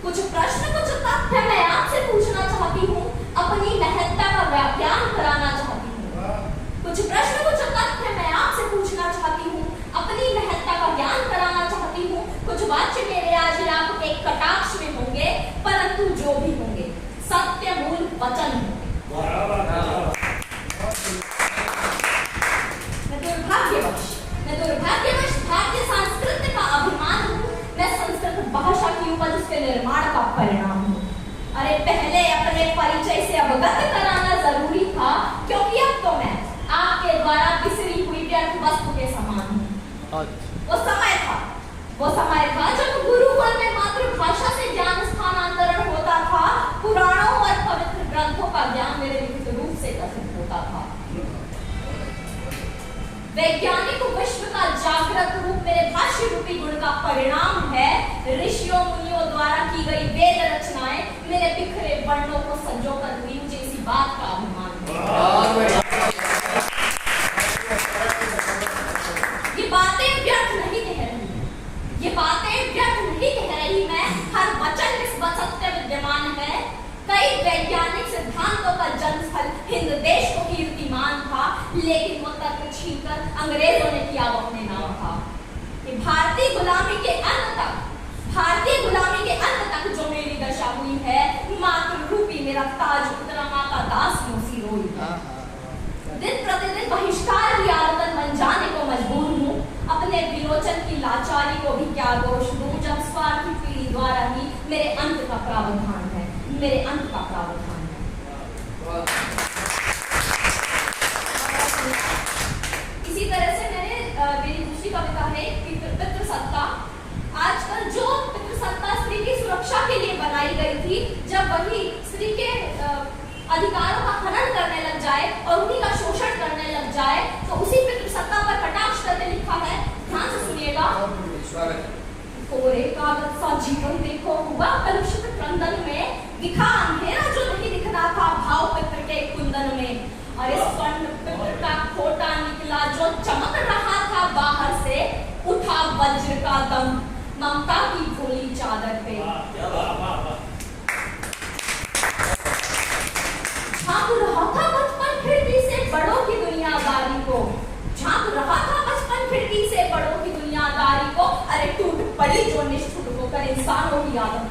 कुछ प्रश्न कुछ तथ्य मैं आपसे पूछना चाहती हूँ, अपनी महत्ता का व्याख्यान कराना चाहती हूँ। कुछ प्रश्न कुछ तथ्य मैं आपसे पूछना चाहती हूँ, अपनी महत्ता का ज्ञान कराना चाहती हूँ। कुछ वाक्य मेरे आज आपके कटाक्ष में होंगे, परंतु जो भी होंगे सत्य मूल वचन होंगे। मैं दुर्भाग्यवश भारतीय संस्कृति का अभिमान हूँ। मैं संस्कृत भाषा की उपज उसके निर्माण का परिणाम हूँ। अरे पहले अपने परिचय से अवगत कराना जरूरी था, क्योंकि अब तो मैं आपके द्वारा बिसरी हुई व्यर्थ वस्तु के समान हूँ। वो समय था जब गुरुकुल में मातृभाषा से ज्ञान स्थानांतरण होता था, पुराणों और पवित्र ग्रंथों का ज्ञान मेरे लिखित रूप से कथित होता था। वैज्ञानिक विश्व का जागृत रूप मेरे भाष्य रूपी गुण का परिणाम है। ऋषियों मुनियों द्वारा की गई वेद रचनाएं मेरे बिखरे वर्णों को संजोकर हुई, मुझे इसी बात का अभिमान है। ये बातें व्यर्थ नहीं कह रही, ये बातें व्यर्थ नहीं कह रही मैं। हर वचन इस सत्य विद्यमान है। कई वैज्ञानिक सिद्धांतों का जन्मस्थल हिंद देश को कीर्तिमान था, लेकिन वो तर्क छीनकर अंग्रेजों ने किया वो अपने नाम था। कि भारतीय गुलामी के अंत तक जो मेरी दशा हुई है, मातृ रूपी मेरा ताज उतरा माँ का दास मोसी रोई है। दिन प्रतिदिन बहिष्कार की आदत बन जाने को मजबूर हूँ। अपने विरोचन की लाचारी को भी क्या दोष दूं, जब स्वार्थी पीढ़ी द्वारा ही मेरे अंत का प्रावधान है। इसी तरह से मेरी दूसरी कविता है पितृसत्ता। आजकल जो पितृसत्ता स्त्री की सुरक्षा के लिए बनाई गई थी, जब वही स्त्री के अधिकारों का हनन करने लग जाए और उन्हीं का शोषण करने लग जाए, तो उसी पितृसत्ता पर कटाक्ष करके लिखा है। ध्यान से सुनिएगा। कोरे कागज सा जीवन देखो हुआ कलुषित क्रंदन में, दिखा अंधेरा जो नहीं दिखना था भाव पितृ के कुंदन में। और इस स्वर्ण पितृ का खोटा निकला जो चमक रहा था बाहर से, उठा वज्र का दम ममता की भोली चादर पे। झांक रहा था बचपन खिड़की से बड़ों की दुनियादारी को, झांक रहा था बचपन खिड़की से बड़ों की दुनियादारी को। अरे टूट पड़ी जो निष्ठुर होकर इंसानों की आदत